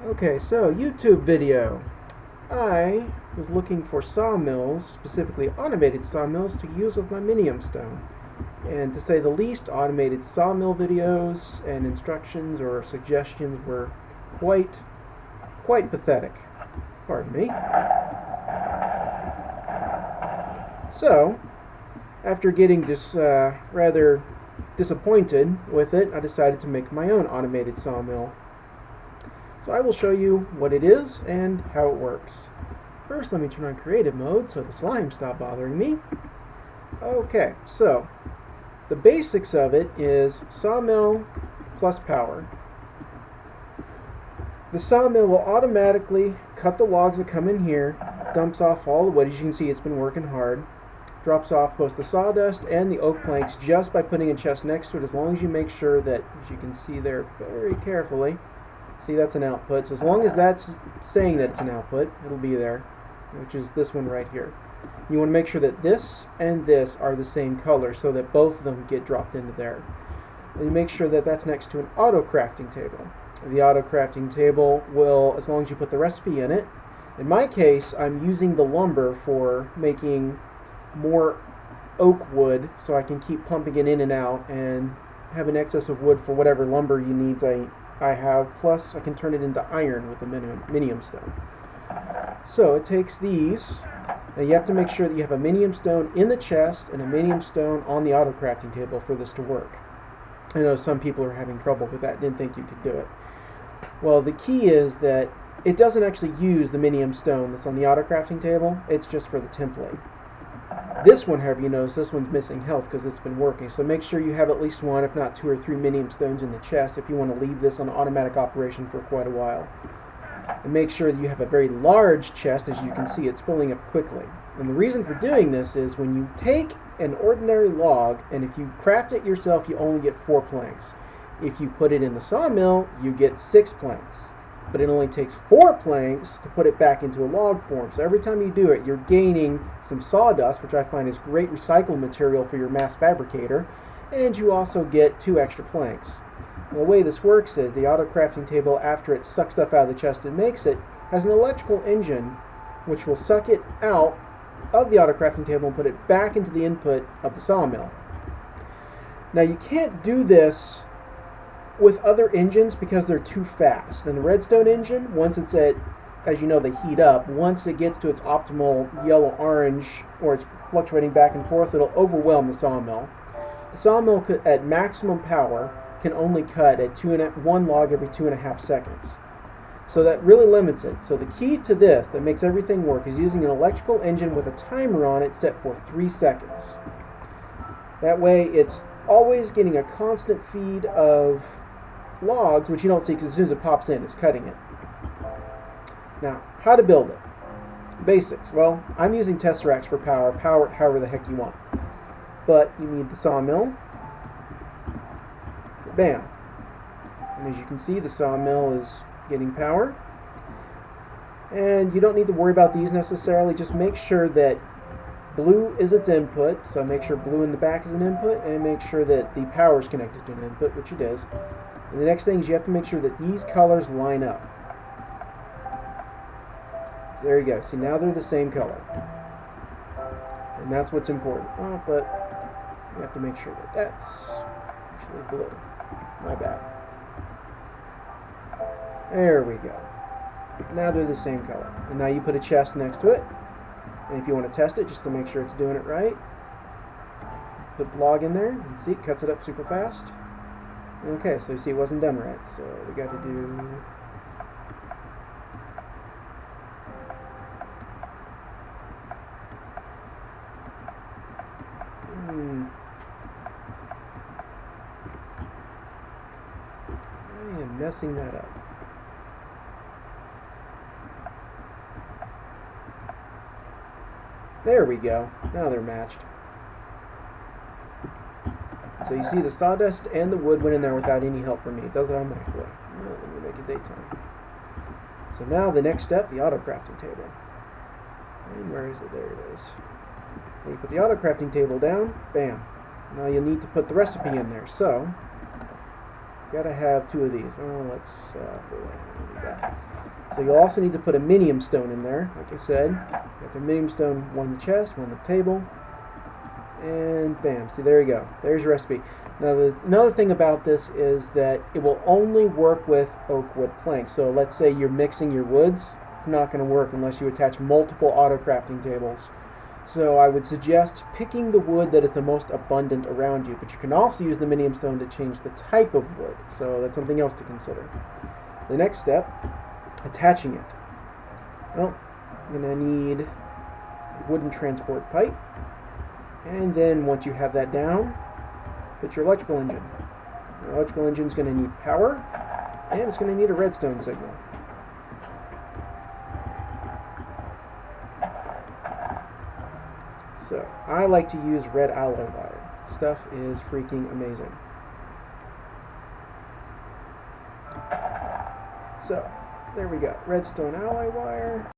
Okay, so YouTube video. I was looking for sawmills, specifically automated sawmills, to use with my minium stone. And to say the least, automated sawmill videos and instructions or suggestions were quite pathetic. Pardon me. So, after getting rather disappointed with it, I decided to make my own automated sawmill. So I will show you what it is and how it works. First, let me turn on creative mode so the slime stop bothering me. Okay, so the basics of it is sawmill plus power. The sawmill will automatically cut the logs that come in here, dumps off all the wood. As you can see, it's been working hard. Drops off both the sawdust and the oak planks just by putting a chest next to it, as long as you make sure that, as you can see there very carefully, see, that's an output. So as long as that's saying that it's an output, it'll be there, which is this one right here. You want to make sure that this and this are the same color so that both of them get dropped into there. And you make sure that that's next to an auto crafting table. The auto crafting table will, as long as you put the recipe in it. In my case, I'm using the lumber for making more oak wood so I can keep pumping it in and out and have an excess of wood for whatever lumber you need I have, plus I can turn it into iron with the minium stone. So it takes these, and you have to make sure that you have a minium stone in the chest and a minium stone on the auto crafting table for this to work. I know some people are having trouble with that, didn't think you could do it. Well, the key is that it doesn't actually use the minium stone that's on the auto crafting table, it's just for the template. This one, however, you notice this one's missing health because it's been working. So make sure you have at least one, if not 2 or 3 minium stones in the chest if you want to leave this on automatic operation for quite a while. And make sure that you have a very large chest. As you can see, it's filling up quickly. And the reason for doing this is when you take an ordinary log, and if you craft it yourself, you only get 4 planks. If you put it in the sawmill, you get 6 planks. But it only takes 4 planks to put it back into a log form. So every time you do it, you're gaining some sawdust, which I find is great recycled material for your mass fabricator, and you also get 2 extra planks. And the way this works is the auto crafting table, after it sucks stuff out of the chest and makes it, has an electrical engine which will suck it out of the auto crafting table and put it back into the input of the sawmill. Now you can't do this with other engines because they're too fast. And the redstone engine, once it's at, as you know, they heat up, once it gets to its optimal yellow-orange, or it's fluctuating back and forth, it'll overwhelm the sawmill. The sawmill at maximum power can only cut at 1 log every 2.5 seconds. So that really limits it. So the key to this that makes everything work is using an electrical engine with a timer on it set for 3 seconds. That way it's always getting a constant feed of logs, which you don't see because as soon as it pops in, it's cutting it. Now, how to build it. Basics. Well, I'm using tesseracts for power. Power it however the heck you want. But you need the sawmill. Bam. And as you can see, the sawmill is getting power. And you don't need to worry about these necessarily. Just make sure that blue is its input. So make sure blue in the back is an input, and make sure that the power is connected to an input, which it is. And the next thing is you have to make sure that these colors line up. So there you go. See, now they're the same color. And that's what's important. Oh, but you have to make sure that that's actually blue. My bad. There we go. Now they're the same color. And now you put a chest next to it. And if you want to test it, just to make sure it's doing it right, put the log in there. And see, it cuts it up super fast. Okay, so you see it wasn't done right, so we got to do... I am messing that up. There we go. Now they're matched. So you see the sawdust and the wood went in there without any help from me. It does it automatically. Well, let me make it daytime. So now the next step, the auto crafting table. And where is it? There it is. And you put the auto crafting table down, bam. Now you'll need to put the recipe in there. So Gotta have 2 of these. Well, let's so you'll also need to put a minium stone in there, like I said. Got the minium stone, one in the chest, one on the table, and bam. See, there you go. There's your recipe. Now, another thing about this is that it will only work with oak wood planks. So let's say you're mixing your woods. It's not going to work unless you attach multiple auto crafting tables. So I would suggest picking the wood that is the most abundant around you, but you can also use the minium stone to change the type of wood. So that's something else to consider. The next step, attaching it. Well, you're going to need a wooden transport pipe, and then once you have that down, put your electrical engine. Your electrical engine is going to need power, and it's going to need a redstone signal. So, I like to use red alloy wire. Stuff is freaking amazing. So, there we go. Redstone alloy wire.